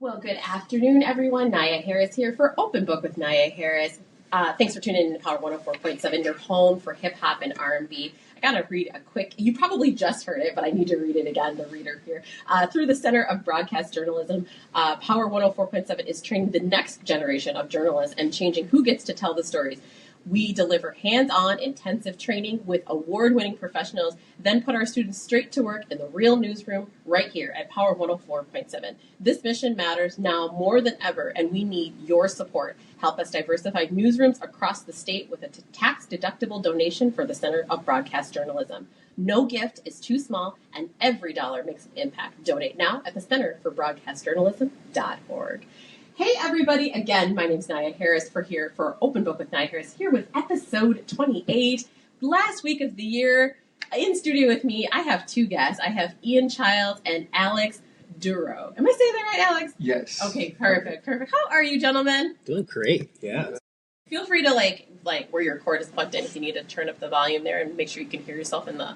Well, good afternoon, everyone. Nyia Harris here for Open Book with Nyia Harris. Thanks for tuning in to Power 104.7, your home for hip-hop and R&B. I got to read a quick, you probably just heard it, but I need to read it again, the reader here. Through the Center of Broadcast Journalism, Power 104.7 is training the next generation of journalists and changing who gets to tell the stories. We deliver hands-on, intensive training with award-winning professionals, then put our students straight to work in the real newsroom right here at Power 104.7. This mission matters now more than ever, and we need your support. Help us diversify newsrooms across the state with a tax-deductible donation for the Center of Broadcast Journalism. No gift is too small, and every dollar makes an impact. Donate now at the Center for Broadcastjournalism.org. Hey everybody, again, my name's Nyia Harris here for Open Book with Nyia Harris, here with episode 28, last week of the year. In studio with me, I have two guests. I have Ian Childs and Alex Durow. Am I saying that right, Alex? Yes. Okay, perfect. How are you, gentlemen? Doing great, yeah. Feel free to like where your cord is plugged in if you need to turn up the volume there and make sure you can hear yourself in the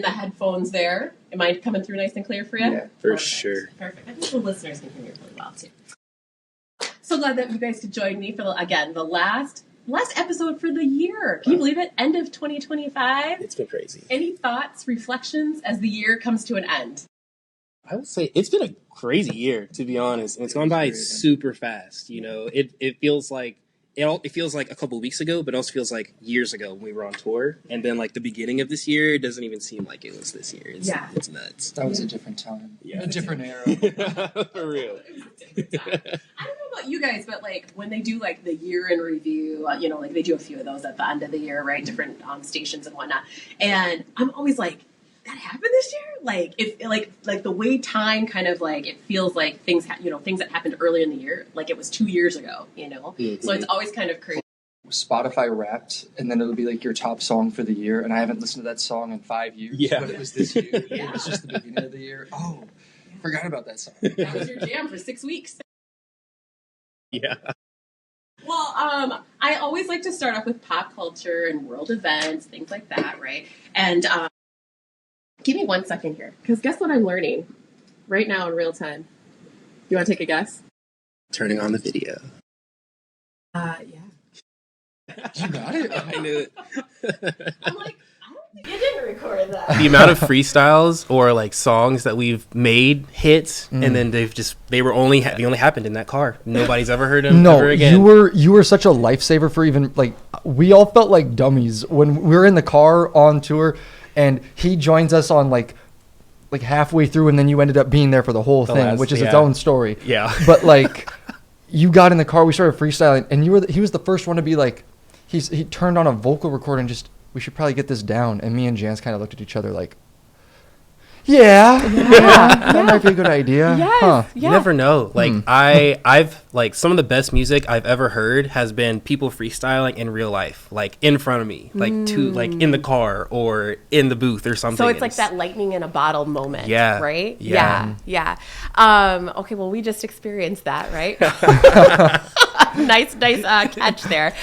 headphones there. Am I coming through nice and clear for you? Yeah, for sure. Perfect. I think the listeners can hear me really well, too. So glad that you guys could join me for, the last episode for the year. Can you believe it? End of 2025. It's been crazy. Any thoughts, reflections as the year comes to an end? I would say it's been a crazy year, to be honest, and it's gone by super fast. You know, it feels like it feels like a couple of weeks ago, but it also feels like years ago when we were on tour. And then like the beginning of this year, it doesn't even seem like it was this year. It's nuts. That was a different time. Yeah. A different era. For real. I don't know about you guys, but like when they do like the year in review, like they do a few of those at the end of the year, right? Different stations and whatnot. And I'm always like, that happened this year? Like if like the way time kind of like it feels like things that happened earlier in the year, like it was 2 years ago, Mm-hmm. So it's always kind of crazy. Spotify Wrapped, and then it'll be like your top song for the year, and I haven't listened to that song in 5 years. Yeah. But it was this year. Yeah. It was just the beginning of the year. Oh, forgot about that song. That was your jam for 6 weeks. Yeah. Well, I always like to start off with pop culture and world events, things like that, right? And give me 1 second here, because guess what I'm learning right now in real time? You want to take a guess? Turning on the video. Yeah. You got it? I knew it. I'm like, I don't think you didn't record that. The amount of freestyles or like songs that we've made hits, and then they only happened in that car. Nobody's ever heard them ever again. You were such a lifesaver for even like we all felt like dummies when we were in the car on tour, and he joins us on like halfway through, and then you ended up being there for the whole thing, which is its own story. Yeah. But like you got in the car, we started freestyling, and he was the first one to be like, he turned on a vocal recorder and just, we should probably get this down. And me and Jans kind of looked at each other like, that might be a good idea. Yes, Huh. You never know. Like I've like some of the best music I've ever heard has been people freestyling in real life, like in front of me, like in the car or in the booth or something. So it's like that lightning in a bottle moment. Yeah. Right? Yeah. Yeah. Okay, well, we just experienced that, right? Nice catch there.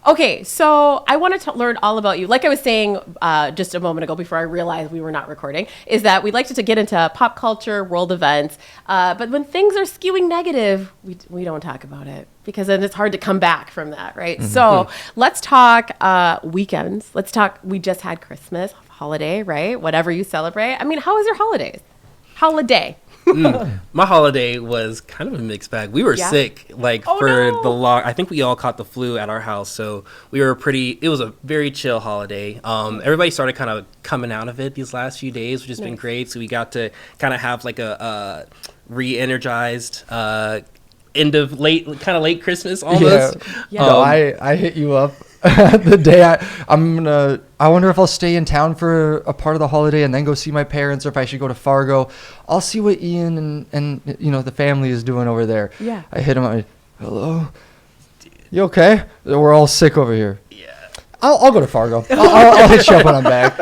Okay, so I wanted to learn all about you. Like I was saying just a moment ago before I realized we were not recording, is that we'd like to get into pop culture, world events, but when things are skewing negative, we don't talk about it because then it's hard to come back from that, right? Mm-hmm. So let's talk weekends. We just had Christmas, holiday, right? Whatever you celebrate. I mean, how was your holiday? My holiday was kind of a mixed bag. We were sick, I think we all caught the flu at our house, so it was a very chill holiday. Everybody started kind of coming out of it these last few days, which has been great. So we got to kind of have like a re-energized end of late Christmas almost. Yeah. No, I hit you up the day I wonder if I'll stay in town for a part of the holiday and then go see my parents, or if I should go to Fargo. I'll see what Ian and the family is doing over there. Yeah. I hit him up. Hello. You okay? We're all sick over here. Yeah. I'll go to Fargo. I'll hit you up when I'm back.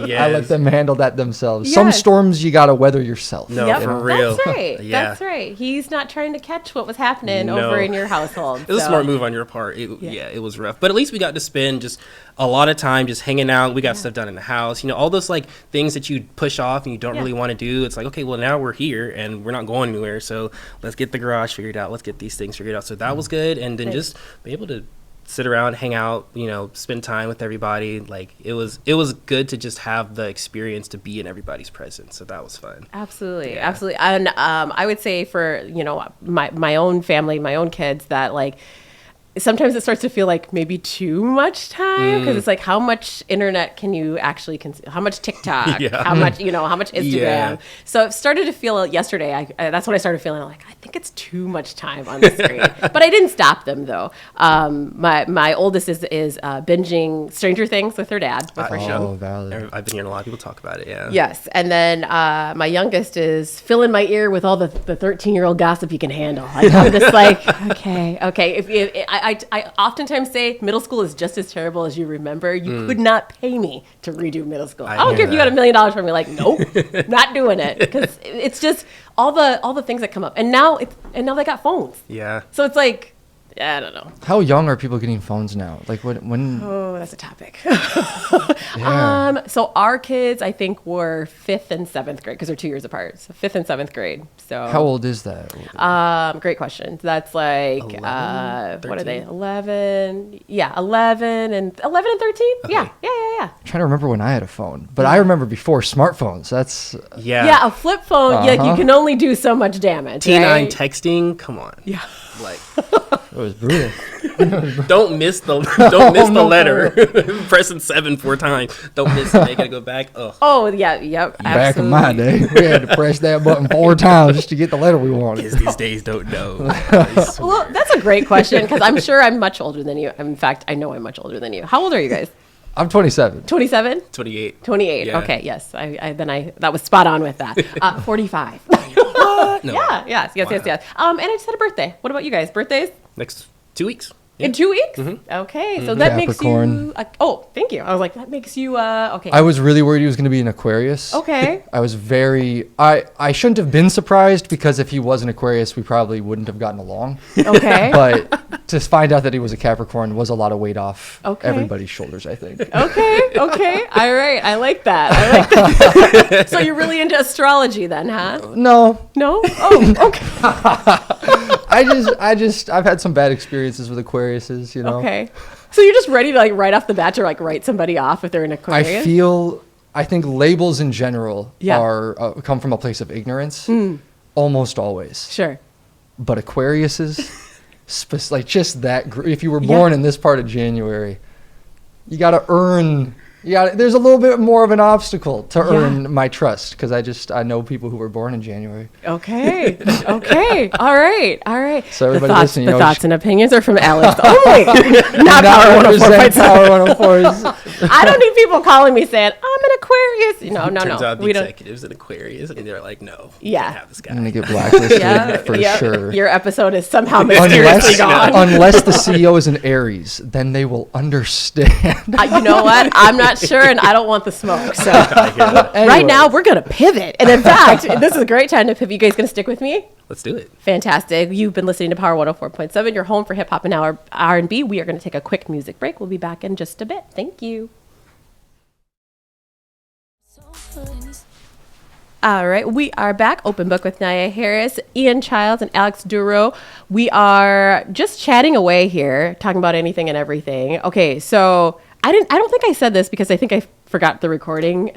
Yes. I let them handle that themselves. Yes. Some storms you gotta weather yourself. No, Yep, for real. That's right. Yeah. That's right. He's not trying to catch what was happening No. over in your household. It was a so. smart move on your part. It was rough. But at least we got to spend just a lot of time just hanging out. We got stuff done in the house. You know, all those like things that you push off and you don't really want to do. It's like, okay, well now we're here and we're not going anywhere. So let's get the garage figured out. Let's get these things figured out. So that was good. And then just be able to sit around, hang out, you know, spend time with everybody. Like it was good to just have the experience to be in everybody's presence. So that was fun. Absolutely. And I would say for, you know, my own family, my own kids, that like sometimes it starts to feel like maybe too much time, because it's like, how much internet can you actually consume? How much TikTok? How much, you know, how much Instagram? Yeah. So it started to feel yesterday. That's when I started feeling like, I think it's too much time on the screen. But I didn't stop them though. My oldest is binging Stranger Things with her dad. With her show. Oh, valid. I've been hearing a lot of people talk about it. Yeah. Yes, and then my youngest is filling my ear with all the 13-year-old gossip he can handle. I'm just like, okay. I oftentimes say middle school is just as terrible as you remember. You could not pay me to redo middle school. I don't care if you got $1 million from me. Like, nope, not doing it, because it's just all the things that come up. And now they got phones. Yeah. So it's like, I don't know. How young are people getting phones now? Like when? Oh, that's a topic. Yeah. So our kids, I think, were 5th and 7th grade, because they're 2 years apart. So 5th and 7th grade. So How old is that? great question. That's like 11, what are they? 13? 11. Yeah, 11 and 13. Okay. Yeah. I'm trying to remember when I had a phone, but I remember before smartphones. That's Yeah, a flip phone. Yeah, you can only do so much damage. T9 right? texting. Come on. Yeah. Like, it was brutal. don't miss the letter. Pressing 7 4 times. Don't miss it. They gotta go back. Ugh. Oh yeah. Yep. Back in absolutely. my day, we had to press that button 4 times just to get the letter we wanted. Kids these days don't know. I swear. Well, that's a great question, because I'm sure I'm much older than you. In fact, I know I'm much older than you. How old are you guys? I'm 27. 27? 28. 28. Yeah. Okay, yes. That was spot on with that. 45. No. Yeah, yes. And I just had a birthday. What about you guys? Birthdays? Next 2 weeks. In 2 weeks? Okay, so that Capricorn. makes you. Oh, thank you. I was like, that makes you. Okay. I was really worried he was going to be an Aquarius. Okay. I was very. I shouldn't have been surprised, because if he was an Aquarius, we probably wouldn't have gotten along. Okay. But to find out that he was a Capricorn was a lot of weight off Okay. everybody's shoulders, I think. Okay. All right. I like that. So you're really into astrology then, huh? No, No? Oh, okay. I've had some bad experiences with Aquariuses, you know. Okay. So you're just ready to like right off the bat to like write somebody off if they're an Aquarius? I think labels in general Yeah. are come from a place of ignorance, almost always. Sure. But Aquariuses, like just that, if you were born in this part of January, you got to earn. Yeah, there's a little bit more of an obstacle to earn my trust, because I know people who were born in January. Okay. All right. So everybody listen, the thoughts and opinions are from Alex only, not Power Power 104.7. Power 104's. I don't need people calling me saying I'm an Aquarius. No. Turns out the We don't. executives in Aquarius, and they're like, no, Yeah. we can't have this guy. I'm gonna get blacklisted for Yep. sure. Your episode is somehow mysteriously gone. Unless the CEO is an Aries, then they will understand. You know what? I'm not sure, and I don't want the smoke. So right Anyway. now we're gonna pivot, and in fact, this is a great time to pivot. You guys gonna stick with me? Let's do it. Fantastic. You've been listening to Power 104.7, your home for hip hop and R&B. We are going to take a quick music break. We'll be back in just a bit. Thank you. All right, we are back. Open Book with Nyia Harris, Ian Childs, and Alex Durow. We are just chatting away here, talking about anything and everything. Okay, so I don't think I said this, because I think I forgot the recording.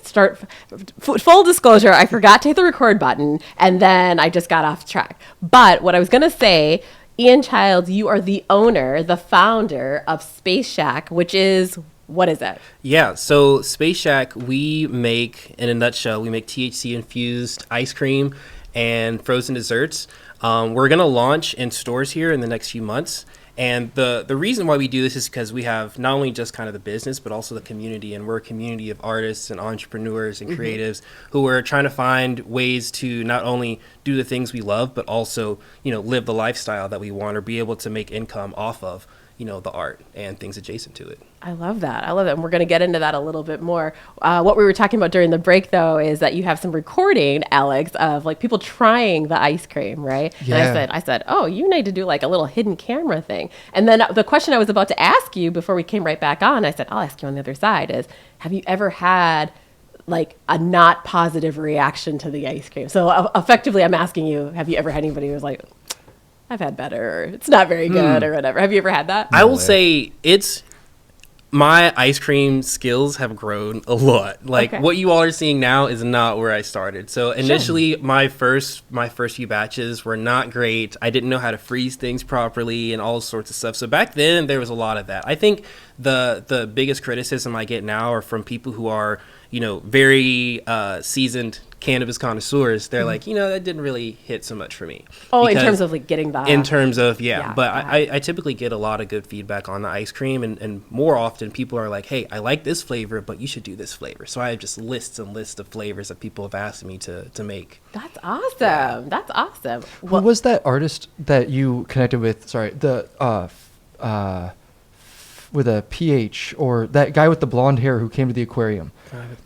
Full disclosure, I forgot to hit the record button, and then I just got off track. But what I was going to say, Ian Childs, you are the owner, the founder of Space Shack, which is, what is it? Yeah, so Space Shack, we make, in a nutshell, we make THC infused ice cream and frozen desserts. We're going to launch in stores here in the next few months. And the reason why we do this is because we have not only just kind of the business, but also the community. And we're a community of artists and entrepreneurs and creatives who are trying to find ways to not only do the things we love, but also, live the lifestyle that we want, or be able to make income off of, the art and things adjacent to it. I love that. And we're going to get into that a little bit more. What we were talking about during the break, though, is that you have some recording, Alex, of like people trying the ice cream, right? Yeah. And I said, oh, you need to do like a little hidden camera thing. And then the question I was about to ask you before we came right back on, I said, I'll ask you on the other side, is have you ever had like a not positive reaction to the ice cream? So effectively, I'm asking you, have you ever had anybody who was like, I've had better, or it's not very good, or whatever? Have you ever had that? I will say my ice cream skills have grown a lot. Like what you all are seeing now is not where I started. So initially, my first few batches were not great. I didn't know how to freeze things properly and all sorts of stuff. So back then, there was a lot of that. I think the biggest criticism I get now are from people who are very seasoned cannabis connoisseurs. They're like, that didn't really hit so much for me. Oh, in terms of like getting the... In terms of, but I typically get a lot of good feedback on the ice cream, and more often people are like, hey, I like this flavor, but you should do this flavor. So I have just lists and lists of flavors that people have asked me to make. That's awesome. That's awesome. Who was that artist that you connected with? Sorry, with a PH, or that guy with the blonde hair who came to the aquarium.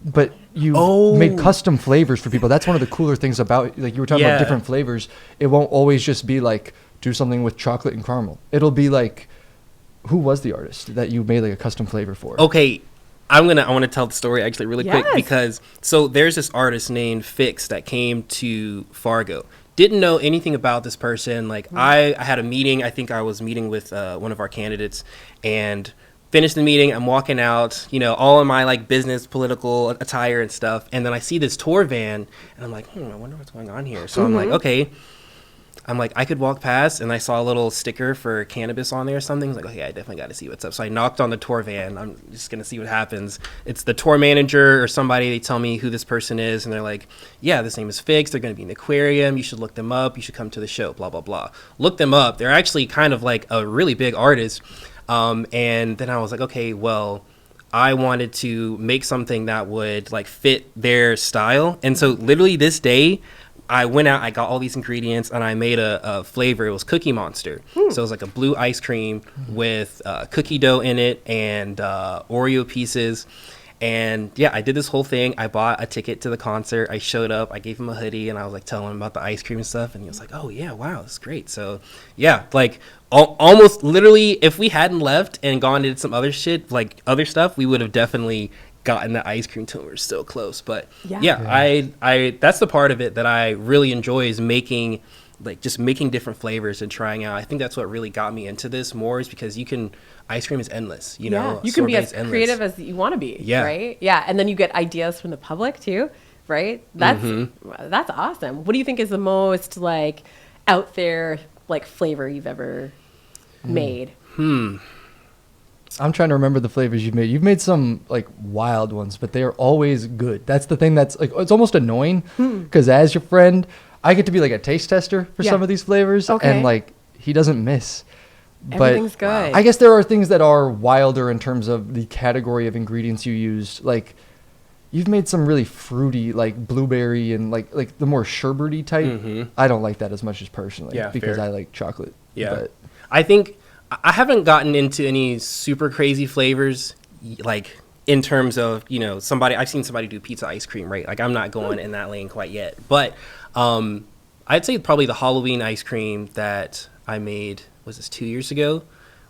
But you made custom flavors for people. That's one of the cooler things about, like you were talking about different flavors. It won't always just be like do something with chocolate and caramel. It'll be like, who was the artist that you made like a custom flavor for? Okay, I want to tell the story actually really quick, because so there's this artist named Fix that came to Fargo. Didn't know anything about this person. Like I had a meeting. I think I was meeting with one of our candidates, and finished the meeting. I'm walking out, all in my like business, political attire and stuff. And then I see this tour van, and I'm like, I wonder what's going on here. So I'm like, okay. I'm like, I could walk past, and I saw a little sticker for cannabis on there or something. I was like, okay, I definitely got to see what's up. So I knocked on the tour van. I'm just going to see what happens. It's the tour manager or somebody. They tell me who this person is, and they're like, yeah, this name is Fix. They're going to be in the aquarium. You should look them up. You should come to the show, blah, blah, blah. Look them up. They're actually kind of like a really big artist. And then I was like, okay, well, I wanted to make something that would like fit their style. And so literally this day, I went out, I got all these ingredients, and I made a flavor. It was Cookie Monster. So it was like a blue ice cream with cookie dough in it and Oreo pieces. And yeah, I did this whole thing. I bought a ticket to the concert. I showed up. I gave him a hoodie, and I was like telling him about the ice cream and stuff. And he was like, oh yeah, wow, that's great. So yeah, like almost literally, if we hadn't left and gone and did some other shit, like other stuff, we would have definitely gotten the ice cream till we were still close. But I that's the part of it that I really enjoy, is making different flavors and trying out. I think that's what really got me into this more, is because ice cream is endless, you know. You can be as creative as you want to be, right? Yeah, and then you get ideas from the public too, right? That's awesome. What do you think is the most like out there like flavor you've ever made? I'm trying to remember the flavors you've made. You've made some like wild ones, but they are always good. That's the thing that's like, it's almost annoying because as your friend, I get to be like a taste tester for some of these flavors, and like he doesn't miss. Everything's good. I guess there are things that are wilder in terms of the category of ingredients you use. Like you've made some really fruity, like blueberry and like the more sherbety type. I don't like that as much as personally, because I like chocolate. But I think I haven't gotten into any super crazy flavors, like in terms of, I've seen somebody do pizza ice cream, right? Like I'm not going in that lane quite yet. But I'd say probably the Halloween ice cream that I made, was this 2 years ago,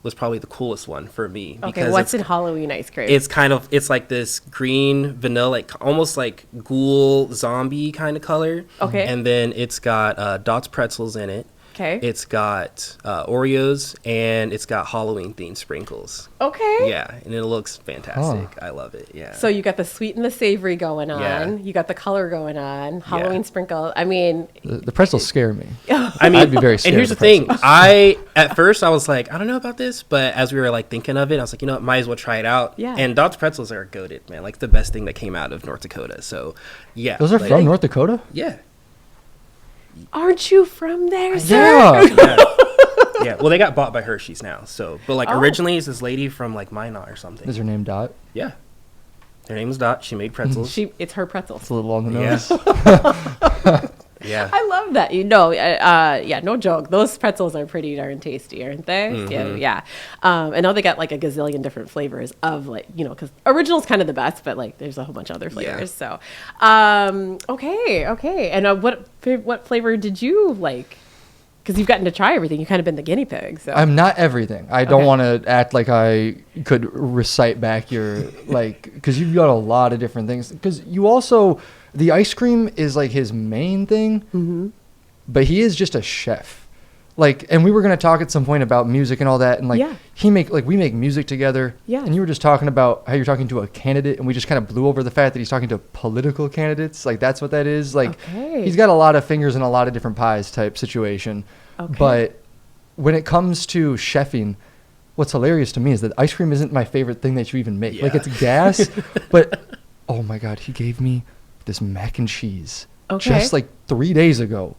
was probably the coolest one for me. Okay, what's in Halloween ice cream? It's like this green vanilla, like almost like ghoul zombie kind of color. Okay. And then it's got Dots pretzels in it. Okay. It's got Oreos, and it's got Halloween themed sprinkles. Okay. Yeah, and it looks fantastic. I love it. Yeah. So you got the sweet and the savory going on. Yeah. You got the color going on. Halloween sprinkle. I mean, the pretzels scare me. I mean, I'd be very scared. And here's the thing. At first I was like, I don't know about this, but as we were like thinking of it, I was like, you know what, might as well try it out. Yeah. And Dots pretzels are goated, man. Like the best thing that came out of North Dakota. So yeah. Those are from North Dakota? Yeah. Aren't you from there, sir? Yeah. Well, they got bought by Hershey's now. So, but like originally, it's this lady from like Minot or something. Is her name Dot? Yeah. Her name is Dot. She made pretzels. It's her pretzels. It's a little on the nose. Yeah. I love that. Yeah, no joke. Those pretzels are pretty darn tasty, aren't they? Mm-hmm. Yeah. I know they got like a gazillion different flavors of like, because original's kind of the best, but like there's a whole bunch of other flavors. So, okay. And what flavor did you like? Because you've gotten to try everything. You've kind of been the guinea pig. So I'm not everything. I don't want to act like I could recite back your, because you've got a lot of different things. Because you also, the ice cream is like his main thing, but he is just a chef. And we were going to talk at some point about music and all that. And we make music together. Yeah. And you were just talking about how you're talking to a candidate, and we just kind of blew over the fact that he's talking to political candidates. That's what that is. He's got a lot of fingers in a lot of different pies type situation. Okay. But when it comes to chefing, what's hilarious to me is that ice cream isn't my favorite thing that you even make. Yeah. It's gas, but oh my God, he gave me this mac and cheese just 3 days ago.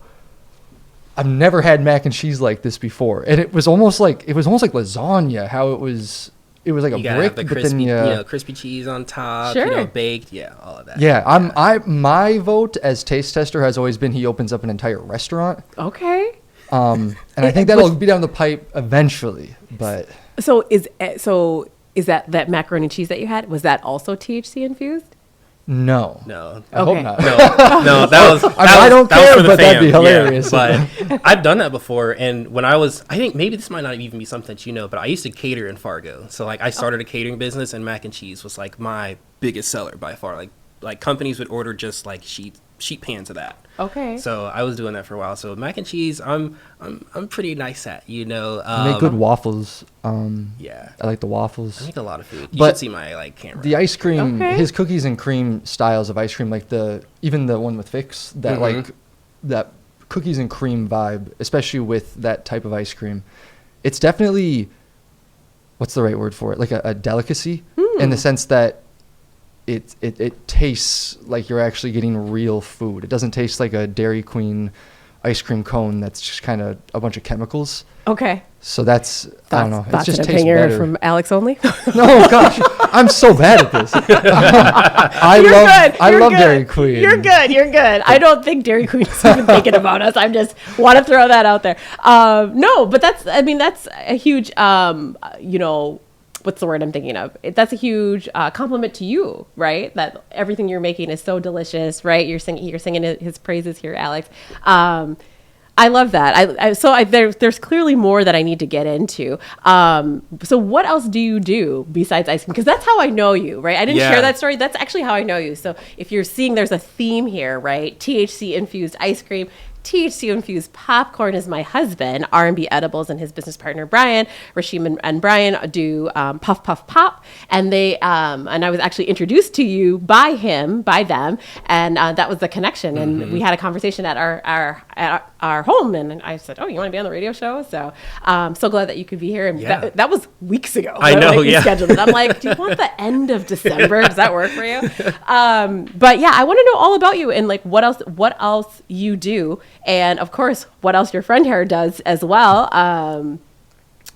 I've never had mac and cheese like this before, and it was almost like lasagna. How it was like a brick, have the but crispy, then crispy cheese on top, Sure. baked, all of that. Yeah, my vote as taste tester has always been he opens up an entire restaurant. Okay. And I think that'll be down the pipe eventually, but So is that macaroni and cheese that you had, was that also THC infused? no. I hope not. No, that was. I don't that was care, for the but that'd be fam. hilarious. Yeah, but I've done that before, and when I think maybe this might not even be something that you know, but I used to cater in Fargo. So I started a catering business, and mac and cheese was my biggest seller by far. Like companies would order just sheet pans of that. Okay. So I was doing that for a while. So mac and cheese, I'm pretty nice at. You make good waffles. Yeah. I like the waffles. I make a lot of food. You But should see my camera. The ice cream, Okay. his cookies and cream styles of ice cream, even the one with Fix, that that cookies and cream vibe, especially with that type of ice cream, it's definitely, what's the right word for it? Like a delicacy in the sense that it tastes like you're actually getting real food. It doesn't taste like a Dairy Queen ice cream cone that's just kind of a bunch of chemicals. Okay. So I don't know. It That's just an tastes opinion better. from Alex only. No, gosh, I'm so bad at this. I love Dairy Queen. You're good. I don't think Dairy Queen is even thinking about us. I just want to throw that out there. No, but that's a huge, what's the word I'm thinking of? That's a huge compliment to you, right? That everything you're making is so delicious, right? You're singing his praises here, Alex. I love that. There's clearly more that I need to get into. So what else do you do besides ice cream? Because that's how I know you, right? I didn't share that story. That's actually how I know you. So if you're seeing there's a theme here, right? THC infused ice cream. THC infused popcorn is my husband. R&B Edibles and his business partner Brian, Rashim and Brian do Puff Puff Pop, and they and I was actually introduced to you by them, and that was the connection. And we had a conversation at our home, and I said, "Oh, you want to be on the radio show?" So so glad that you could be here. And that was weeks ago. I know. We scheduled it. I'm like, do you want the end of December? Does that work for you? But yeah, I want to know all about you and what else you do. And of course, what else your friend here does as well.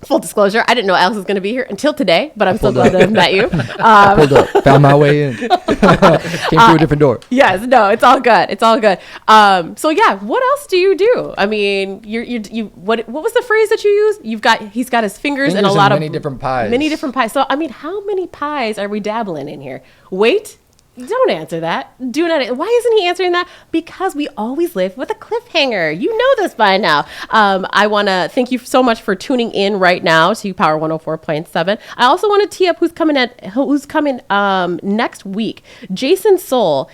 Full disclosure, I didn't know Alex was going to be here until today, but I'm so glad to have met you. Pulled up, found my way in, came through a different door. Yes, no, it's all good. It's all good. So yeah, what else do you do? I mean, what was the phrase that you used? He's got his fingers in a lot of many different pies. Many different pies. So I mean, how many pies are we dabbling in here? Wait. Don't answer that. Do not. Why isn't he answering that? Because we always live with a cliffhanger. You know this by now. I want to thank you so much for tuning in right now to Power 104.7. I also want to tee up who's coming next week. Jason Soul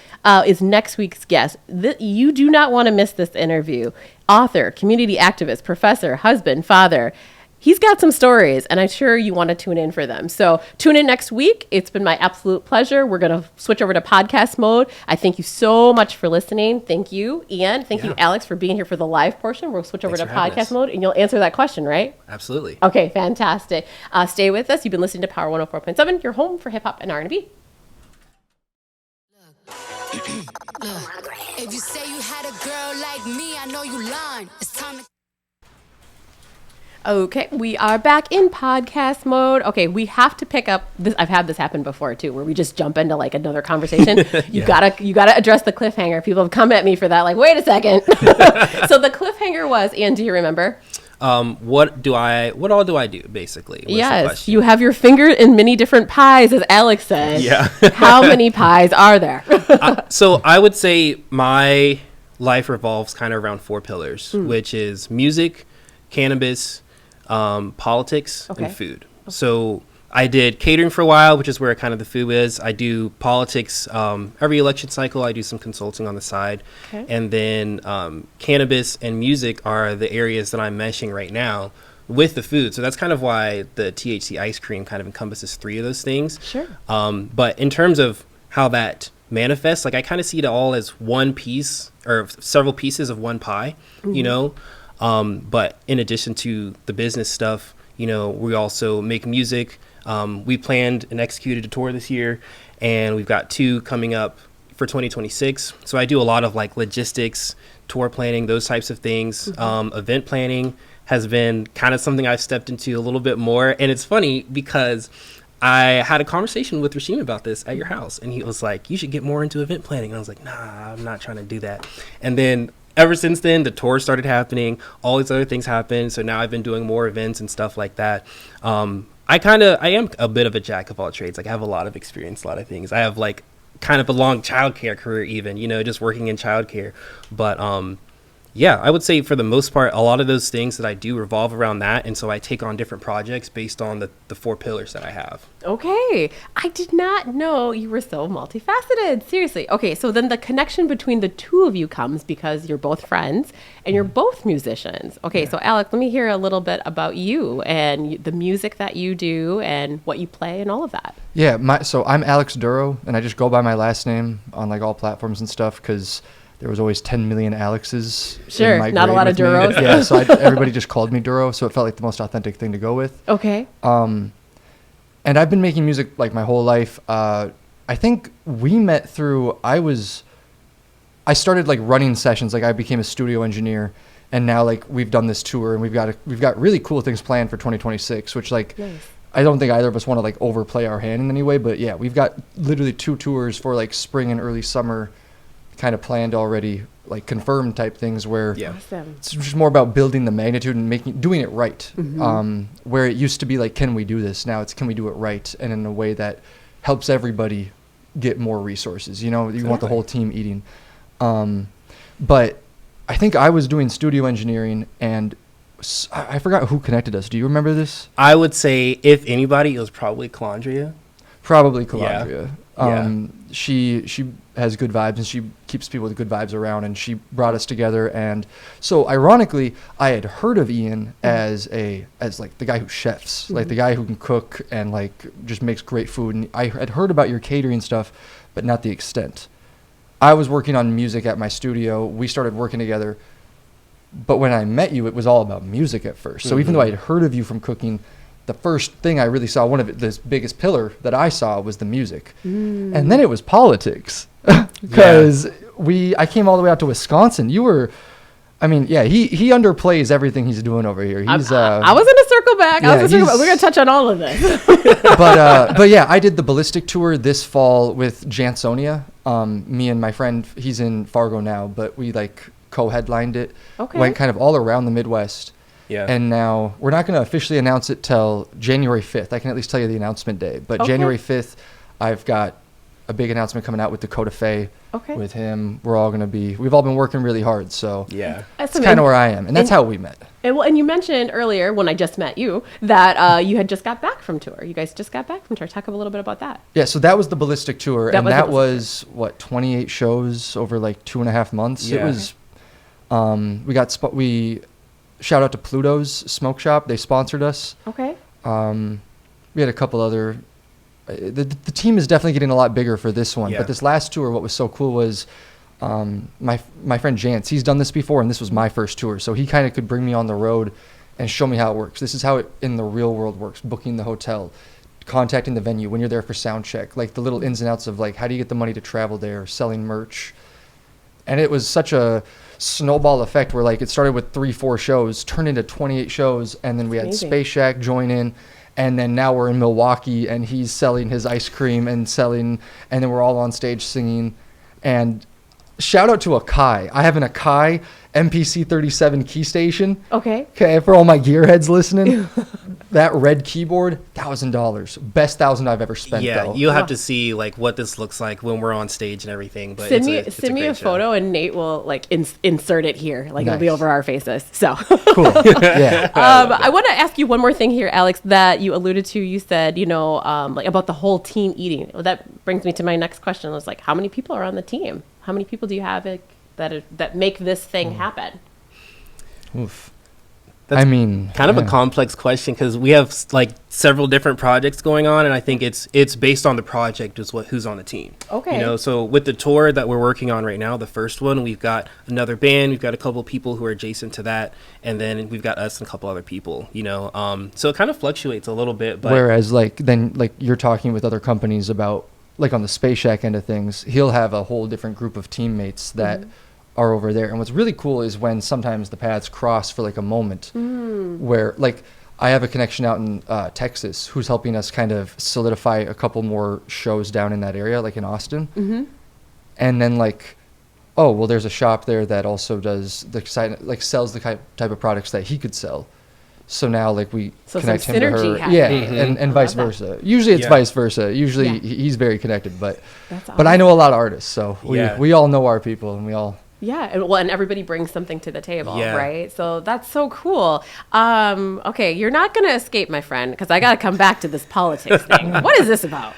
is next week's guest. You do not want to miss this interview. Author, community activist, professor, husband, father. He's got some stories, and I'm sure you want to tune in for them. So tune in next week. It's been my absolute pleasure. We're going to switch over to podcast mode. I thank you so much for listening. Thank you, Ian. Thank you, Alex, for being here for the live portion. We'll switch over to podcast mode, and you'll answer that question, right? Absolutely. Okay, fantastic. Stay with us. You've been listening to Power 104.7, your home for hip-hop and R&B. If you say you had a girl like me, I know you lying. It's time to... Okay, we are back in podcast mode. Okay, we have to pick up this. I've had this happen before too, where we just jump into like another conversation. You gotta address the cliffhanger. People have come at me for that. Like, wait a second. So the cliffhanger was, Ian, do you remember? What all do I do, basically? Yes, you have your finger in many different pies, as Alex said. Yeah. How many pies are there? So I would say my life revolves kind of around 4 pillars, which is music, cannabis, politics, and food. So I did catering for a while, which is where kind of the food is. I do politics every election cycle. I do some consulting on the side. Okay. And then cannabis and music are the areas that I'm meshing right now with the food. So that's kind of why the THC ice cream kind of encompasses 3 of those things. Sure. But in terms of how that manifests, like I kind of see it all as one piece or several pieces of one pie, you know? But in addition to the business stuff, you know, we also make music. We planned and executed a tour this year, and we've got 2 coming up for 2026. So I do a lot of like logistics, tour planning, those types of things. Event planning has been kind of something I've stepped into a little bit more. And it's funny because I had a conversation with Rashim about this at your house, and he was like, you should get more into event planning. And I was like, nah, I'm not trying to do that. And then ever since then, the tour started happening, all these other things happened. So now I've been doing more events and stuff like that. I am a bit of a jack of all trades. Like I have a lot of experience, a lot of things. I have like kind of a long childcare career even, you know, just working in childcare. But yeah, I would say for the most part, a lot of those things that I do revolve around that. And so I take on different projects based on the 4 pillars that I have. Okay. I did not know you were so multifaceted. Seriously. Okay. So then the connection between the 2 of you comes because you're both friends and you're both musicians. Okay. Yeah. So Alex, let me hear a little bit about you and the music that you do and what you play and all of that. Yeah. So I'm Alex Durow, and I just go by my last name on like all platforms and stuff because there was always 10 million Alexes. Sure, not a lot of Durows. Yeah, so everybody just called me Durow, so it felt like the most authentic thing to go with. Okay. And I've been making music like my whole life. I think we met through, I started like running sessions, like I became a studio engineer, and now like we've done this tour, and we've got really cool things planned for 2026, which like, nice. I don't think either of us want to like overplay our hand in any way, but yeah, we've got literally 2 tours for like spring and early summer kind of planned already, like confirmed type things where Awesome. It's just more about building the magnitude and doing it right. Where it used to be like, can we do this? Now it's, can we do it right? And in a way that helps everybody get more resources. You know, you want the whole team eating. But I think I was doing studio engineering, and I forgot who connected us. Do you remember this? I would say, if anybody, it was probably Calandria. Probably Calandria. Yeah. She has good vibes, and she keeps people with good vibes around, and she brought us together. And so ironically, I had heard of Ian as like the guy who chefs, like the guy who can cook and like just makes great food. And I had heard about your catering stuff, but not the extent. I was working on music at my studio. We started working together. But when I met you, it was all about music at first. So even though I had heard of you from cooking, the first thing I really saw, the biggest pillar that I saw was the music. And then it was politics. Because I came all the way out to Wisconsin. You were, I mean, yeah, he underplays everything he's doing over here. He's I was going to circle back. We're going to touch on all of this. but yeah, I did the Ballistic tour this fall with Jansonia. Me and my friend, he's in Fargo now, but we like co-headlined it. Okay. Went kind of all around the Midwest. Yeah. And now we're not going to officially announce it till January 5th. I can at least tell you the announcement day. But January 5th, I've got a big announcement coming out with Dakota Faye. Okay. With him. We've all been working really hard. So yeah, that's kind of where I am. And that's how we met. And you mentioned earlier when I just met you that you had just got back from tour. You guys just got back from tour. Talk a little bit about that. Yeah, so that was the Ballistic tour. That was 28 shows over like 2.5 months. Yeah. It was, we shout out to Pluto's Smoke Shop. They sponsored us. Okay. We had a couple other. The team is definitely getting a lot bigger for this one. Yeah. But this last tour, what was so cool was my friend Jance. He's done this before, and this was my first tour. So he kind of could bring me on the road and show me how it works. This is how it in the real world works. Booking the hotel, contacting the venue when you're there for sound check, like the little ins and outs of like how do you get the money to travel there, selling merch. And it was such a snowball effect where like it started with 3-4 shows, turned into 28 shows, and then we had amazing. Space Shack join in. And then now we're in Milwaukee, and he's selling his ice cream and then we're all on stage singing. And shout out to Akai. I have an Akai MPC 37 key station. Okay. Okay, for all my gearheads listening, that red keyboard, $1,000. Best $1,000 I've ever spent. Yeah, though. you'll have to see like what this looks like when we're on stage and everything. But Send it's me great a show. photo, and Nate will like insert it here. Like it'll be Nice. over our faces. So. Cool. Yeah. I want to ask you one more thing here, Alex, that you alluded to. You said, like about the whole team eating. Well, that brings me to my next question. It was like, how many people are on the team? How many people do you have that make this thing happen? Oof. That's I mean, kind of yeah. a complex question because we have like several different projects going on, and I think it's based on the project is who's on the team. Okay. So with the tour that we're working on right now, the first one, we've got another band, we've got a couple of people who are adjacent to that, and then we've got us and a couple other people. So it kind of fluctuates a little bit. But Whereas then you're talking with other companies about like on the Space Shack end of things, he'll have a whole different group of teammates that are over there. And what's really cool is when sometimes the paths cross for like a moment where like I have a connection out in Texas who's helping us kind of solidify a couple more shows down in that area, like in Austin. And then like, oh, well, there's a shop there that also does sells the type of products that he could sell. So now like we So connect some him to synergy her. happening. Yeah, and vice that. versa. Usually it's Yeah. vice versa. Usually Yeah. he's very connected, but That's but I awesome. know a lot of artists, so Yeah. we all know our people, and we all Yeah, and everybody brings something to the table, Yeah. right? So that's so cool. Okay, you're not gonna escape, my friend, because I gotta come back to this politics thing. What is this about?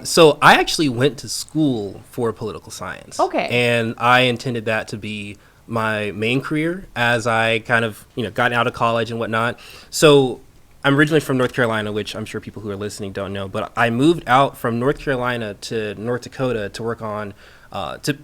So I actually went to school for political science. Okay. And I intended that to be my main career as I kind of, got out of college and whatnot. So I'm originally from North Carolina, which I'm sure people who are listening don't know, but I moved out from North Carolina to North Dakota to work on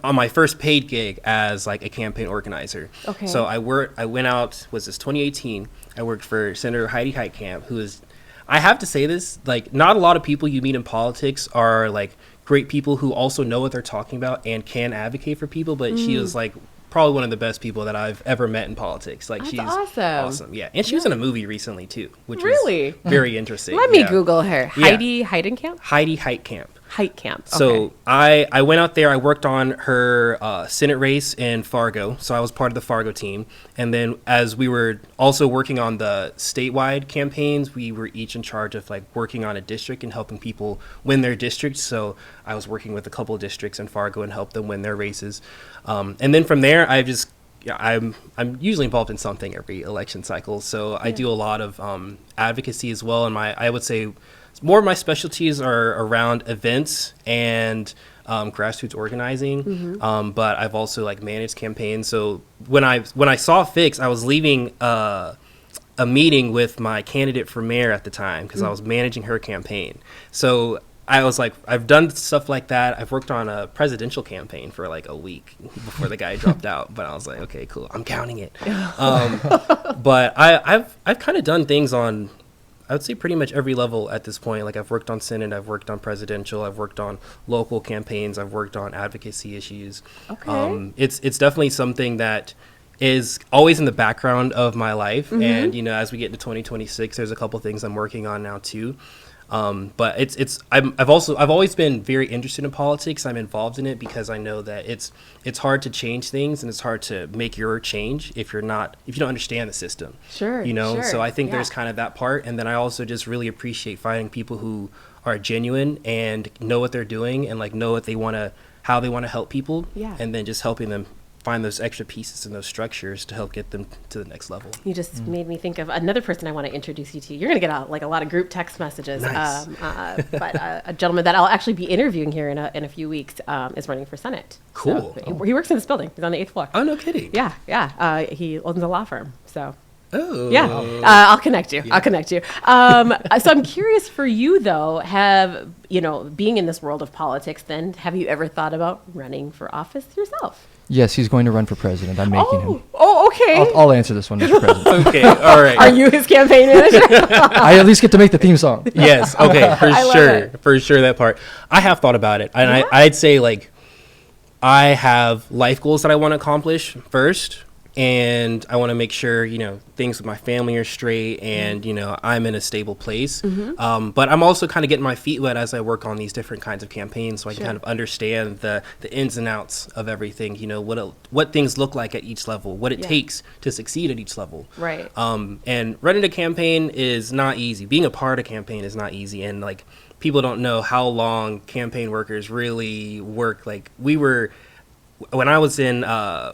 my first paid gig as like a campaign organizer. Okay. So I went out, was this 2018? I worked for Senator Heidi Heitkamp, who is, I have to say this, like not a lot of people you meet in politics are like great people who also know what they're talking about and can advocate for people, but she was like probably one of the best people that I've ever met in politics. Like That's she's awesome. Yeah. And she was in a movie recently too, which Really? was very interesting. Let me Yeah. Google her. Yeah. Heidi Heidenkamp? Heidi Heitkamp. Heitkamp. So Okay. I went out there. I worked on her Senate race in Fargo. So I was part of the Fargo team. And then as we were also working on the statewide campaigns, we were each in charge of like working on a district and helping people win their districts. So I was working with a couple of districts in Fargo and helped them win their races. And then from there, I'm usually involved in something every election cycle. So I do a lot of advocacy as well. And I would say more of my specialties are around events and grassroots organizing. But I've also like managed campaigns. So when I saw Fix, I was leaving a meeting with my candidate for mayor at the time because I was managing her campaign. So I was like, I've done stuff like that. I've worked on a presidential campaign for like a week before the guy dropped out. But I was like, okay, cool. I'm counting it. But I've kind of done things on, I would say pretty much every level at this point. Like I've worked on Senate, I've worked on presidential, I've worked on local campaigns, I've worked on advocacy issues. Okay. It's definitely something that is always in the background of my life. And, as we get into 2026, there's a couple things I'm working on now too. But I've always been very interested in politics. I'm involved in it because I know that it's hard to change things and it's hard to make your change if you don't understand the system. Sure. So I think Yeah. there's kind of that part. And then I also just really appreciate finding people who are genuine and know what they're doing and like know how they want to help people. Yeah. And then just helping them find those extra pieces and those structures to help get them to the next level. You just made me think of another person I want to introduce you to. You're going to get a lot of group text messages. Nice. But a gentleman that I'll actually be interviewing here in a few weeks is running for Senate. Cool. So he works in this building. He's on the 8th floor. Oh, no kidding. Yeah. He owns a law firm. So. Oh. Yeah, I'll connect you. I'll connect you. So I'm curious for you, though, being in this world of politics, then, have you ever thought about running for office yourself? Yes, he's going to run for president. I'm making him. Oh, okay. I'll answer this one, Mr. President. Okay, all right. Are you his campaign manager? I at least get to make the theme song. Yes, okay, I love it. for sure that part. I have thought about it, and I'd say like I have life goals that I want to accomplish first, and I want to make sure, you know, things with my family are straight and, you know, I'm in a stable place. But I'm also kind of getting my feet wet as I work on these different kinds of campaigns, so I can kind of understand the ins and outs of everything, you know, what things look like at each level, what it takes to succeed at each level. Right. And running a campaign is not easy. Being a part of a campaign is not easy. And like, people don't know how long campaign workers really work. Like, when I was in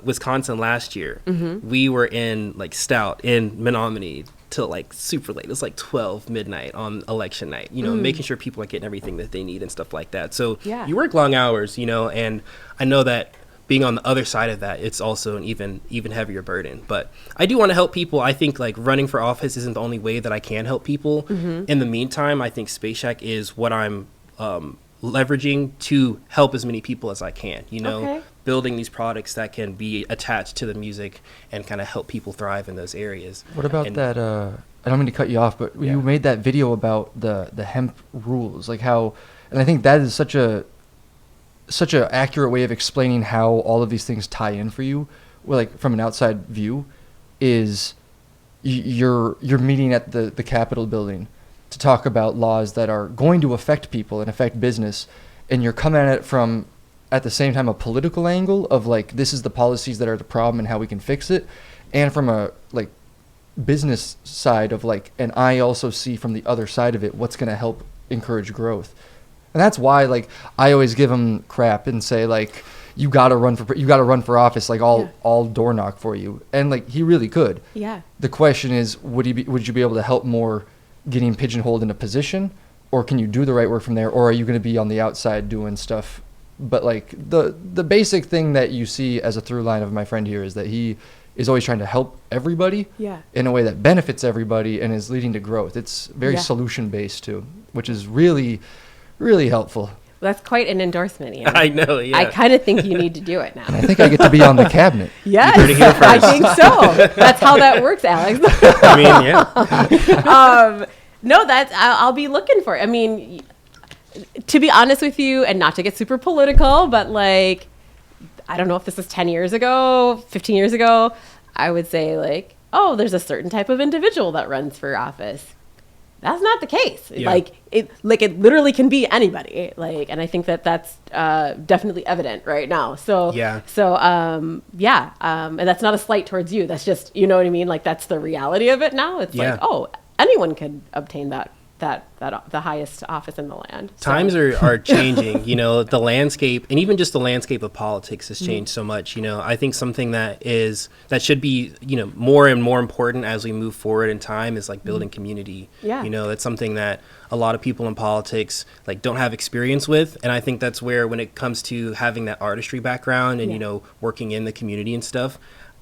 Wisconsin last year, we were in like Stout in Menominee till like super late. It was like 12 midnight on election night, you know, making sure people are getting everything that they need and stuff like that. So you work long hours, you know, and I know that being on the other side of that, it's also an even heavier burden. But I do want to help people. I think like running for office isn't the only way that I can help people. In the meantime, I think Space Shack is what I'm leveraging to help as many people as I can, you know, building these products that can be attached to the music and kind of help people thrive in those areas. What about that? I don't mean to cut you off, but you made that video about the hemp rules, like how, and I think that is such a accurate way of explaining how all of these things tie in for you. Well, like from an outside view, is you're meeting at the Capitol building to talk about laws that are going to affect people and affect business, and you're coming at it from, at the same time, a political angle of like, this is the policies that are the problem and how we can fix it, and from a like business side of like, and I also see from the other side of it what's going to help encourage growth. And that's why like I always give him crap and say like, you got to run for office, like all door knock for you, and like he really could. Yeah. The question is, would you be able to help more getting pigeonholed in a position, or can you do the right work from there, or are you going to be on the outside doing stuff? But like the basic thing that you see as a through line of my friend here is that he is always trying to help everybody in a way that benefits everybody and is leading to growth. It's very solution based too, which is really, really helpful. That's quite an endorsement, Ian. I know, yeah. I kind of think you need to do it now. And I think I get to be on the cabinet. Yes, I think so. That's how that works, Alex. I mean, yeah. No, I'll be looking for it. I mean, to be honest with you, and not to get super political, but like, I don't know if this was 10 years ago, 15 years ago, I would say like, oh, there's a certain type of individual that runs for office. That's not the case. Yeah. Like it literally can be anybody. Like, and I think that's definitely evident right now. So and that's not a slight towards you. That's just, you know what I mean? Like that's the reality of it now. It's like, oh, anyone could obtain that the highest office in the land. Times are changing, you know, the landscape, and even just the landscape of politics has changed so much. You know, I think something that should be, you know, more and more important as we move forward in time is like building community. Yeah. You know, that's something that a lot of people in politics like don't have experience with, and I think that's where, when it comes to having that artistry background and you know, working in the community and stuff,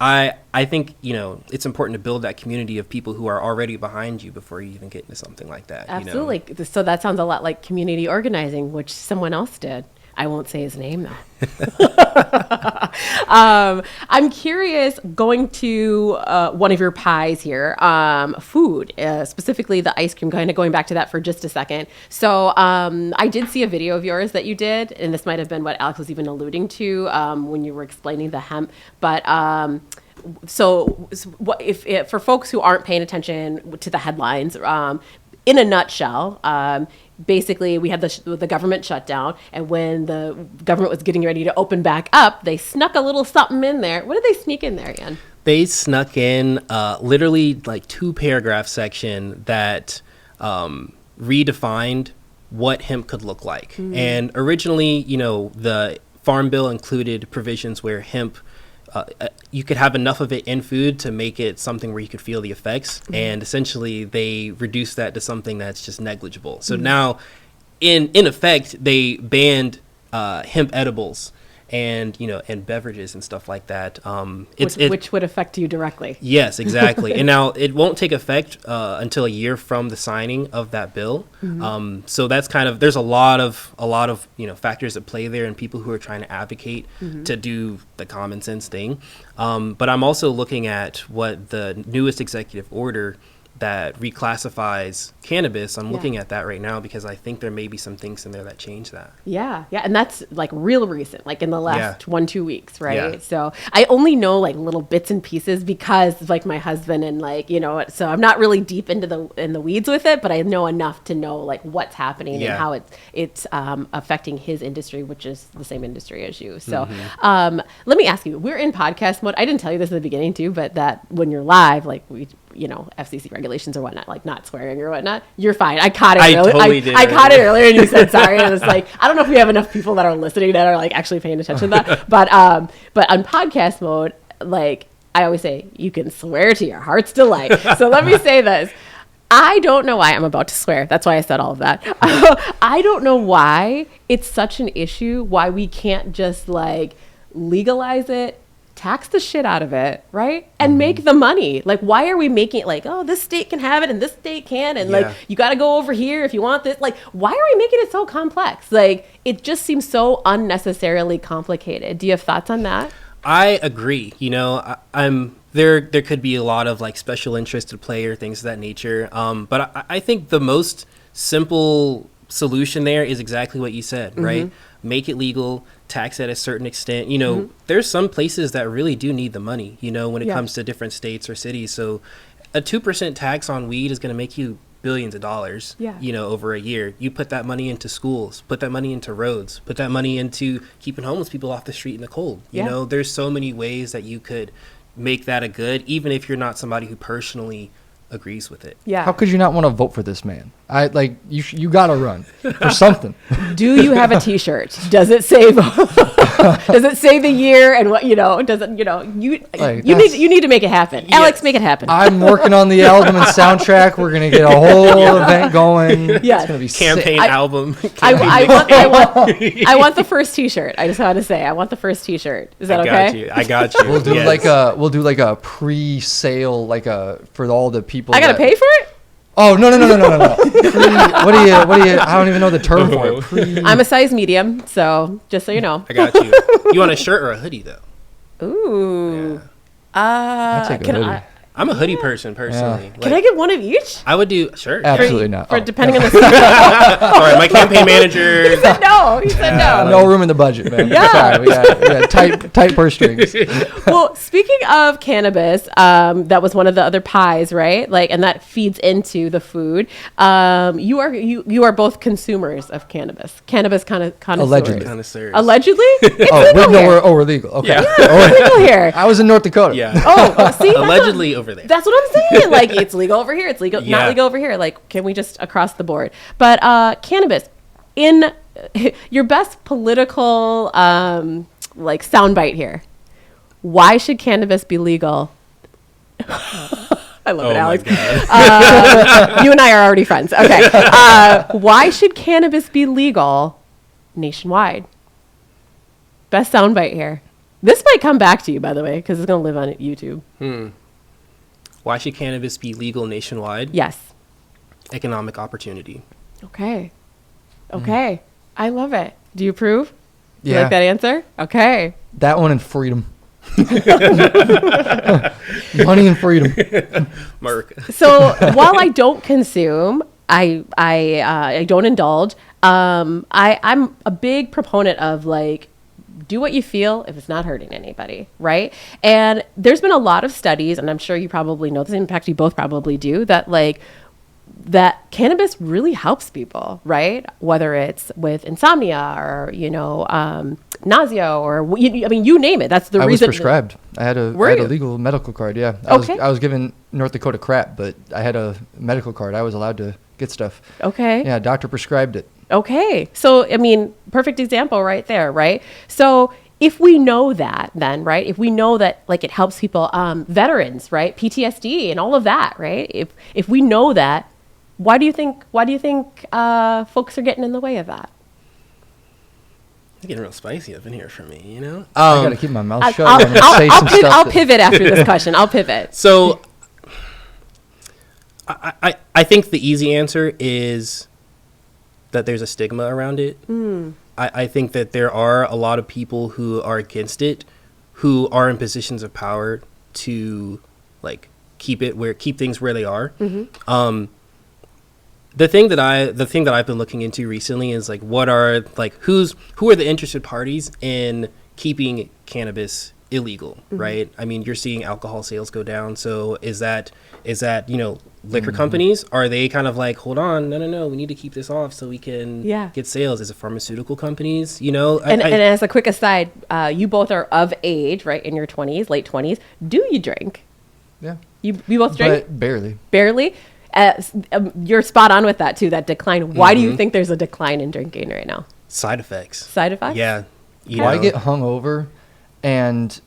I think, you know, it's important to build that community of people who are already behind you before you even get into something like that. Absolutely. You know? So that sounds a lot like community organizing, which someone else did. I won't say his name though. I'm curious, going to one of your pies here, food, specifically the ice cream, kind of going back to that for just a second. So I did see a video of yours that you did, and this might have been what Alex was even alluding to when you were explaining the hemp. But so what if for folks who aren't paying attention to the headlines, in a nutshell, basically we had the government shutdown, and when the government was getting ready to open back up, they snuck a little something in there. What did they sneak in there, Ian? They snuck in literally like 2-paragraph section that redefined what hemp could look like. And originally, you know, the Farm Bill included provisions where hemp, you could have enough of it in food to make it something where you could feel the effects. And essentially they reduced that to something that's just negligible. So now in effect, they banned hemp edibles and, you know, and beverages and stuff like that. Which would affect you directly. Yes, exactly. And now it won't take effect until a year from the signing of that bill. So that's kind of, there's a lot of you know, factors at play there, and people who are trying to advocate to do the common sense thing. But I'm also looking at what the newest executive order that reclassifies cannabis. I'm looking at that right now because I think there may be some things in there that change that. Yeah. And that's like real recent, like in the last 1-2 weeks, right? Yeah. So I only know like little bits and pieces because of like my husband and like, you know, so I'm not really deep into the weeds with it, but I know enough to know like what's happening and how it's affecting his industry, which is the same industry as you. So let me ask you, we're in podcast mode. I didn't tell you this in the beginning too, but that when you're live, like you know, FCC regulations or whatnot, like not swearing or whatnot, you're fine. I caught it. I caught it earlier, and you said sorry. And it's like, I don't know if we have enough people that are listening that are like actually paying attention to that. But on podcast mode, like I always say, you can swear to your heart's delight. So let me say this. I don't know why I'm about to swear. That's why I said all of that. I don't know why it's such an issue, why we can't just like legalize it, tax the shit out of it, right? And make the money. Like, why are we making it like, oh, this state can have it and this state can, and like, you got to go over here if you want this. Like, why are we making it so complex? Like, it just seems so unnecessarily complicated. Do you have thoughts on that? I agree. You know, I'm there could be a lot of like special interest at play or things of that nature. But I think the most simple solution there is exactly what you said, right? Make it legal, tax at a certain extent. You know, there's some places that really do need the money, you know, when it comes to different states or cities. So a 2% tax on weed is going to make you billions of dollars, you know, over a year. You put that money into schools, put that money into roads, put that money into keeping homeless people off the street in the cold. You know, there's so many ways that you could make that a good, even if you're not somebody who personally agrees with it. How could you not want to vote for this man? I like you gotta run for something. Do you have a T-shirt? Does it say does it say the year and what, you know? Does it, you know, you need to make it happen. Alex, make it happen. I'm working on the album and soundtrack. We're gonna get a whole event going. It's gonna be campaign sick. album. I want the first T-shirt. I just want to say I want the first T-shirt. Is that okay? I got you. We'll do like a pre-sale for all the people. I gotta pay for it. Oh no! What do you? I don't even know the term for it. I'm a size medium, so just so you know. I got you. You want a shirt or a hoodie though? Ooh. I take a hoodie. I'm a hoodie person personally. Can I get one of each? I would do sure. Absolutely not. Depending on the season. Sorry, my campaign manager. He said no. He said no. No room in the budget, man. Sorry, we got tight purse strings. Well, speaking of cannabis, that was one of the other pies, right? Like, and that feeds into the food. You are both consumers of cannabis. Cannabis kind of Allegedly. Allegedly? We're legal. Okay. Yeah. It's legal here. I was in North Dakota. Yeah. Oh, see, allegedly over there. That's what I'm saying. Like, it's legal over here. It's legal, not legal over here. Like, can we just across the board? But cannabis, in your best political like soundbite here. Why should cannabis be legal? I love it, Alex. You and I are already friends. Okay. Why should cannabis be legal nationwide? Best soundbite here. This might come back to you, by the way, because it's going to live on YouTube. Why should cannabis be legal nationwide? Yes. Economic opportunity. Okay. I love it. Do you approve? Do you Yeah. like that answer? Okay. That one and freedom. Money and freedom. Mark. So while I don't consume, I don't indulge. I'm a big proponent of like, do what you feel if it's not hurting anybody, right? And there's been a lot of studies, and I'm sure you probably know this. In fact, you both probably do that cannabis really helps people, right? Whether it's with insomnia or nausea or you name it. That's the reason. I was prescribed. I had a legal medical card. Yeah. I was given North Dakota crap, but I had a medical card. I was allowed to get stuff. Okay. Yeah, doctor prescribed it. Okay. So, perfect example right there, right? So if we know that then, right? If we know that like it helps people, veterans, right? PTSD and all of that, right? If we know that, why do you think folks are getting in the way of that? It's getting real spicy up in here for me, you know? I got to keep my mouth shut. I'll pivot after this question. I'll pivot. So I think the easy answer is that there's a stigma around it. I think that there are a lot of people who are against it, who are in positions of power to like keep things where they are. The thing that I've been looking into recently is like who are the interested parties in keeping cannabis illegal, right? I mean, you're seeing alcohol sales go down. So is that liquor companies? Are they kind of like, hold on, no, we need to keep this off so we can get sales? Is it pharmaceutical companies? And as a quick aside, you both are of age, right? In your 20s, late 20s. Do you drink? Yeah. You both drink? But barely. Barely? You're spot on with that too, that decline. Why do you think there's a decline in drinking right now? Side effects. Side effects? Yeah. I get hungover, and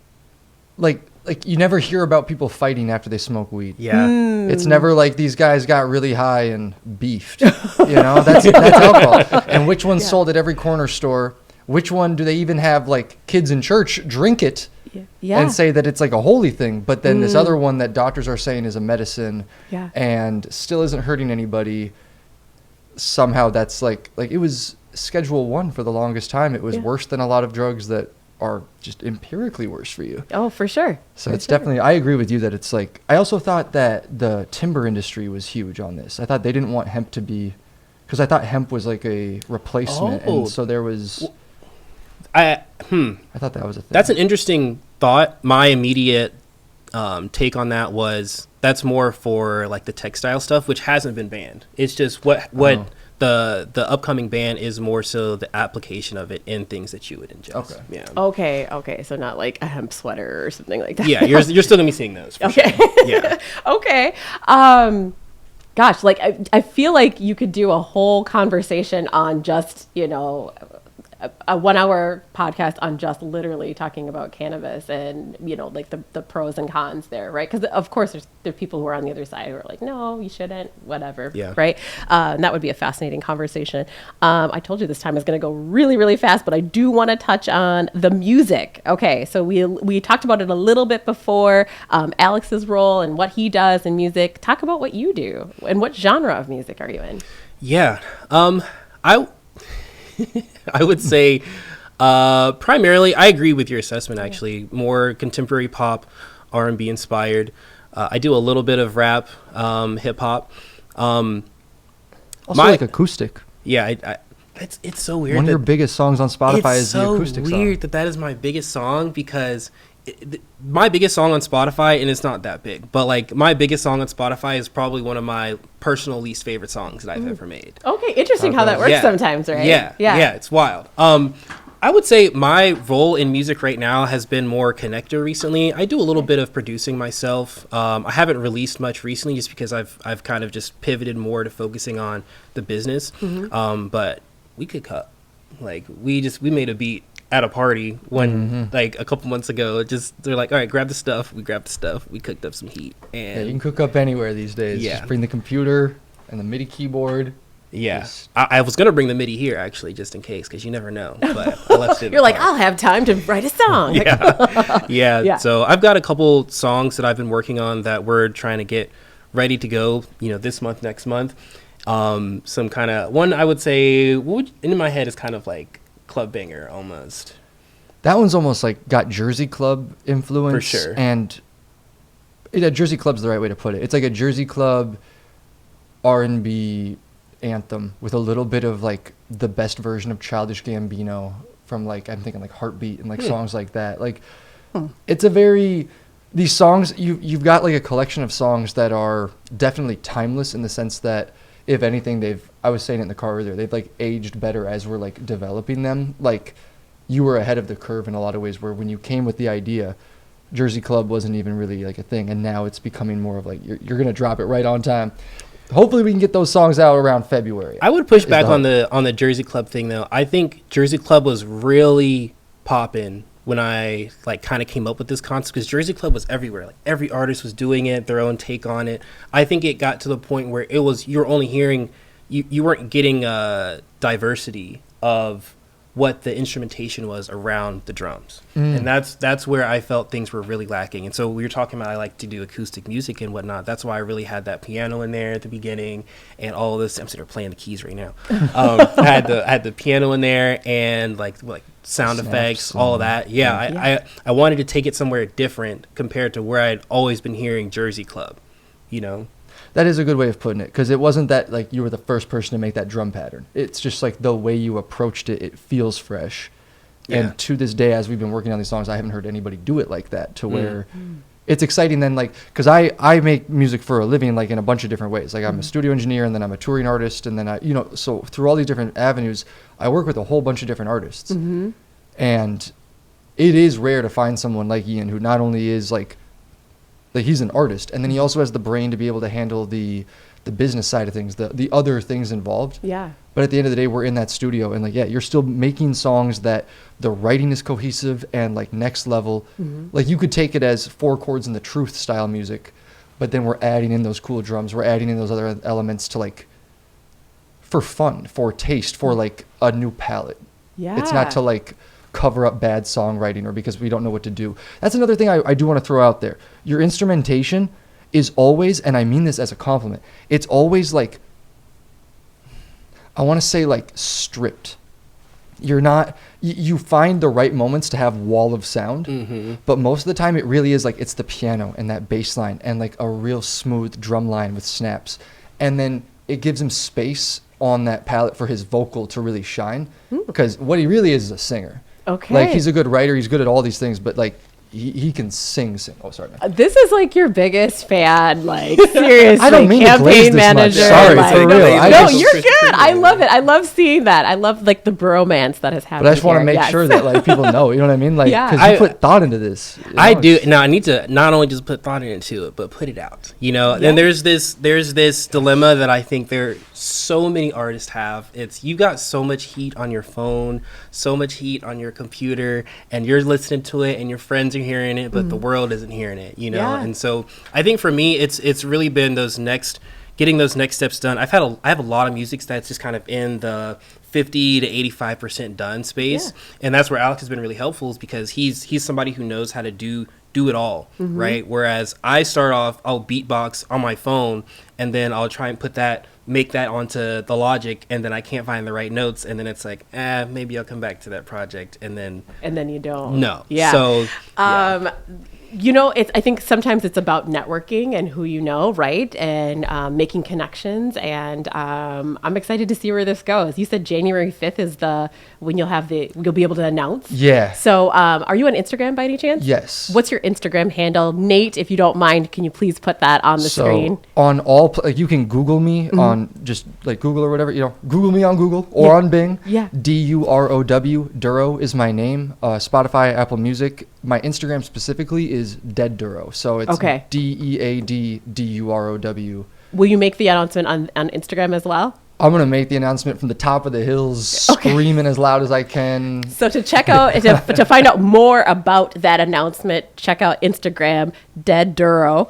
like you never hear about people fighting after they smoke weed. Yeah. It's never like these guys got really high and beefed. That's alcohol. And which one's sold at every corner store? Which one do they even have like kids in church drink it and say that it's like a holy thing? But then this other one that doctors are saying is a medicine and still isn't hurting anybody. Somehow that's like it was Schedule 1 for the longest time. It was worse than a lot of drugs that are just empirically worse for you. Oh, for sure. So it's definitely, I agree with you that it's like, I also thought that the timber industry was huge on this. I thought they didn't want hemp to be, because I thought hemp was like a replacement. And so there was, I thought that was a thing. That's an interesting thought. My immediate take on that was that's more for like the textile stuff, which hasn't been banned. It's just what the upcoming ban is more so the application of it in things that you would ingest. Okay. Yeah. Okay. So not like a hemp sweater or something like that. Yeah, you're still gonna be seeing those. For Okay. Sure. Yeah. Okay. Gosh, like I feel like you could do a whole conversation on just, a 1 hour podcast on just literally talking about cannabis and, like the pros and cons there, right? Because of course there are people who are on the other side who are like, no, you shouldn't, whatever, right? And that would be a fascinating conversation. I told you this time is going to go really, really fast, but I do want to touch on the music. Okay, so we talked about it a little bit before, Alex's role and what he does in music. Talk about what you do and what genre of music are you in? Yeah, I would say primarily, I agree with your assessment, actually. More contemporary pop, R&B inspired. I do a little bit of rap, hip hop. Also like acoustic. Yeah, it's so weird. One of your biggest songs on Spotify is the acoustic song. It's so weird that is my biggest song because my biggest song on Spotify, and it's not that big, but like my biggest song on Spotify is probably one of my personal least favorite songs that I've ever made. Okay, interesting how that works sometimes, right? Yeah, it's wild. I would say my role in music right now has been more connector recently. I do a little bit of producing myself. I haven't released much recently just because I've kind of just pivoted more to focusing on the business. But we could cut. Like we made a beat at a party when like a couple months ago. They're like, all right, grab the stuff. We grabbed the stuff. We cooked up some heat. And you can cook up anywhere these days. Just bring the computer and the MIDI keyboard. Yeah, I was gonna bring the MIDI here actually, just in case, because you never know. But I left it. You're like, I'll have time to write a song. Yeah. So I've got a couple songs that I've been working on that we're trying to get ready to go. This month, next month. Some kind of one I would say in my head is kind of like club banger almost. That one's almost like got Jersey Club influence for sure, and Jersey Club's the right way to put it. It's like a Jersey Club R&B anthem with a little bit of like the best version of Childish Gambino from like I'm thinking like Heartbeat and like songs like that. Like it's a very these songs you've got like a collection of songs that are definitely timeless in the sense that if anything I was saying it in the car earlier, they've like aged better as we're like developing them. Like you were ahead of the curve in a lot of ways where when you came with the idea, Jersey Club wasn't even really like a thing, and now it's becoming more of like you're gonna drop it right on time. Hopefully we can get those songs out around February. I would push back on the Jersey Club thing though. I think Jersey Club was really popping when I like kind of came up with this concept because Jersey Club was everywhere. Like every artist was doing it, their own take on it. I think it got to the point where it was you're only hearing you weren't getting diversity of what the instrumentation was around the drums. And that's where I felt things were really lacking. And so we were talking about I like to do acoustic music and whatnot. That's why I really had that piano in there at the beginning and all of this. I'm sitting there playing the keys right now. I had the piano in there and like sound effects, all of that. I wanted to take it somewhere different compared to where I'd always been hearing Jersey Club. you know. That is a good way of putting it, because it wasn't that like you were the first person to make that drum pattern. It's just like the way you approached it, it feels fresh. Yeah. And to this day, as we've been working on these songs, I haven't heard anybody do it like that, to where it's exciting then, like, because I make music for a living, like in a bunch of different ways. Like I'm a studio engineer, and then I'm a touring artist, and then I, you know, so through all these different avenues, I work with a whole bunch of different artists. And it is rare to find someone like Ian who not only is like he's an artist, and then he also has the brain to be able to handle the business side of things, the other things involved. Yeah. But at the end of the day, we're in that studio, and like, yeah, you're still making songs that the writing is cohesive and like next level. Like you could take it as 4 chords in the Truth style music, but then we're adding in those cool drums, we're adding in those other elements to like, for fun, for taste, for like a new palette. Yeah. It's not to like cover up bad songwriting or because we don't know what to do. That's another thing I do want to throw out there. Your instrumentation is always, and I mean this as a compliment, it's always like, I want to say like stripped. You're not, you find the right moments to have wall of sound, but most of the time it really is like it's the piano and that bass line and like a real smooth drum line with snaps. And then it gives him space on that palette for his vocal to really shine, because what he really is a singer. Okay. Like he's a good writer, he's good at all these things, but like he can sing. Oh, sorry, man. This is like your biggest fan, like seriously. I don't mean to glaze campaign this much. manager. Sorry, like, for real. No, you're good. I love it. I love seeing that. I love like the bromance that has happened. But I just want to here. make Yes. sure that like people know, you know what I mean? Like, Yeah. because you put thought into this. You know? I do. Now I need to not only just put thought into it, but put it out. You know, and there's this dilemma that I think so many artists have. It's you got so much heat on your phone, so much heat on your computer, and you're listening to it, and your friends are hearing it, but the world isn't hearing it. You know, and so I think for me, it's really been getting those next steps done. I have a lot of music that's just kind of in the 50 to 85% done space, and that's where Alex has been really helpful, is because he's somebody who knows how to do it all, right? Whereas I start off, I'll beatbox on my phone, and then I'll try and make that onto the Logic, and then I can't find the right notes, and then it's like, maybe I'll come back to that project, and then you don't. No. Yeah. So you know, I think sometimes it's about networking and who you know, right? And making connections. And I'm excited to see where this goes. You said January 5th is when you'll be able to announce. Yeah. So are you on Instagram by any chance? Yes. What's your Instagram handle? Nate, if you don't mind, can you please put that on the screen? On all, like you can Google me on just like Google or whatever, you know, Google me on Google or on Bing. Yeah. Durow. Durow is my name. Spotify, Apple Music. My Instagram specifically is Dead Durow. So it's DeadDurow. Will you make the announcement on Instagram as well? I'm going to make the announcement from the top of the hills, screaming as loud as I can. So to check out, to find out more about that announcement, check out Instagram, Dead Durow.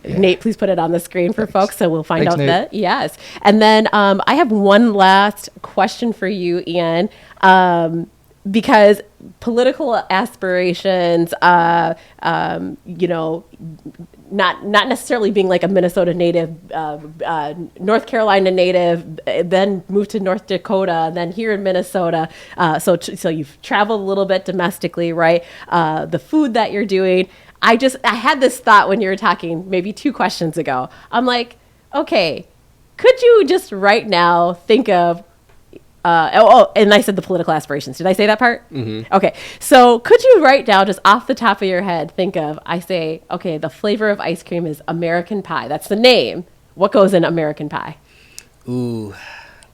Nate, please put it on the screen for folks so we'll find out Nate. that. Yes. And then I have one last question for you, Ian. Because political aspirations, you know, not necessarily being like a Minnesota native, North Carolina native, then moved to North Dakota, then here in Minnesota. So you've traveled a little bit domestically, right? The food that you're doing. I had this thought when you were talking maybe 2 questions ago. I'm like, okay, could you just right now think of and I said the political aspirations. Did I say that part? Mm-hmm. Okay. So could you right now, just off the top of your head, think of, I say, okay, the flavor of ice cream is American pie. That's the name. What goes in American pie? Ooh.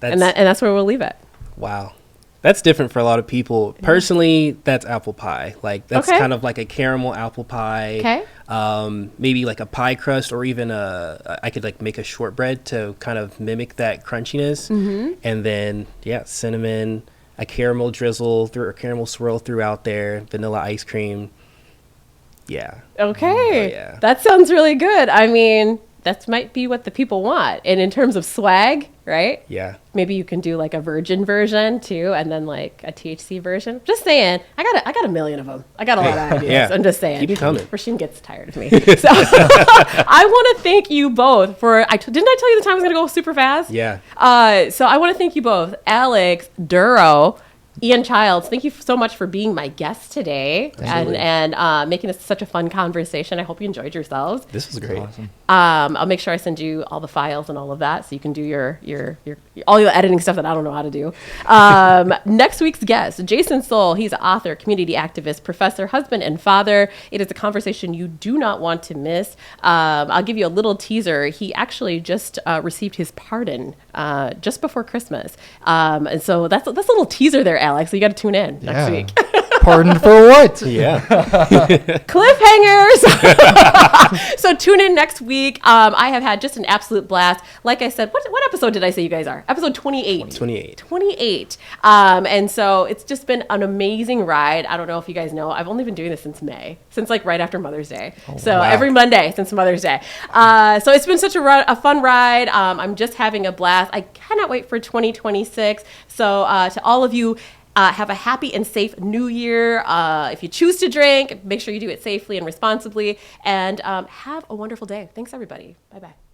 And that's where we'll leave it. Wow. That's different for a lot of people. Personally, that's apple pie. Like that's kind of like a caramel apple pie. Okay. Maybe like a pie crust, or even I could like make a shortbread to kind of mimic that crunchiness. Mm-hmm. And then cinnamon, a caramel drizzle or caramel swirl throughout there, vanilla ice cream. Yeah. Okay. Yeah. That sounds really good. I mean, that might be what the people want. And in terms of swag, right? Yeah. Maybe you can do like a virgin version too, and then like a THC version. Just saying, I got a million of them. I got a lot of ideas. Yeah. I'm just saying. Keep coming. Rasheem gets tired of me. So I want to thank you both for. Didn't I tell you the time was going to go super fast? Yeah. So I want to thank you both, Alex Durow. Ian Childs, thank you so much for being my guest today and making this such a fun conversation. I hope you enjoyed yourselves. This was great. Awesome. I'll make sure I send you all the files and all of that so you can do your all your editing stuff that I don't know how to do. Next week's guest, Jason Soul. He's an author, community activist, professor, husband, and father. It is a conversation you do not want to miss. I'll give you a little teaser. He actually just received his pardon just before Christmas. And so that's a little teaser there, Alex. So you got to tune in next week. Pardon for what? Yeah. Cliffhangers. So tune in next week. I have had just an absolute blast. Like I said, what episode did I say you guys are? Episode 28. 28. And so it's just been an amazing ride. I don't know if you guys know, I've only been doing this since May, since like right after Mother's Day. Every Monday since Mother's Day. So it's been such a fun ride. I'm just having a blast. I cannot wait for 2026. So to all of you, have a happy and safe new year. If you choose to drink, make sure you do it safely and responsibly. And have a wonderful day. Thanks, everybody. Bye-bye.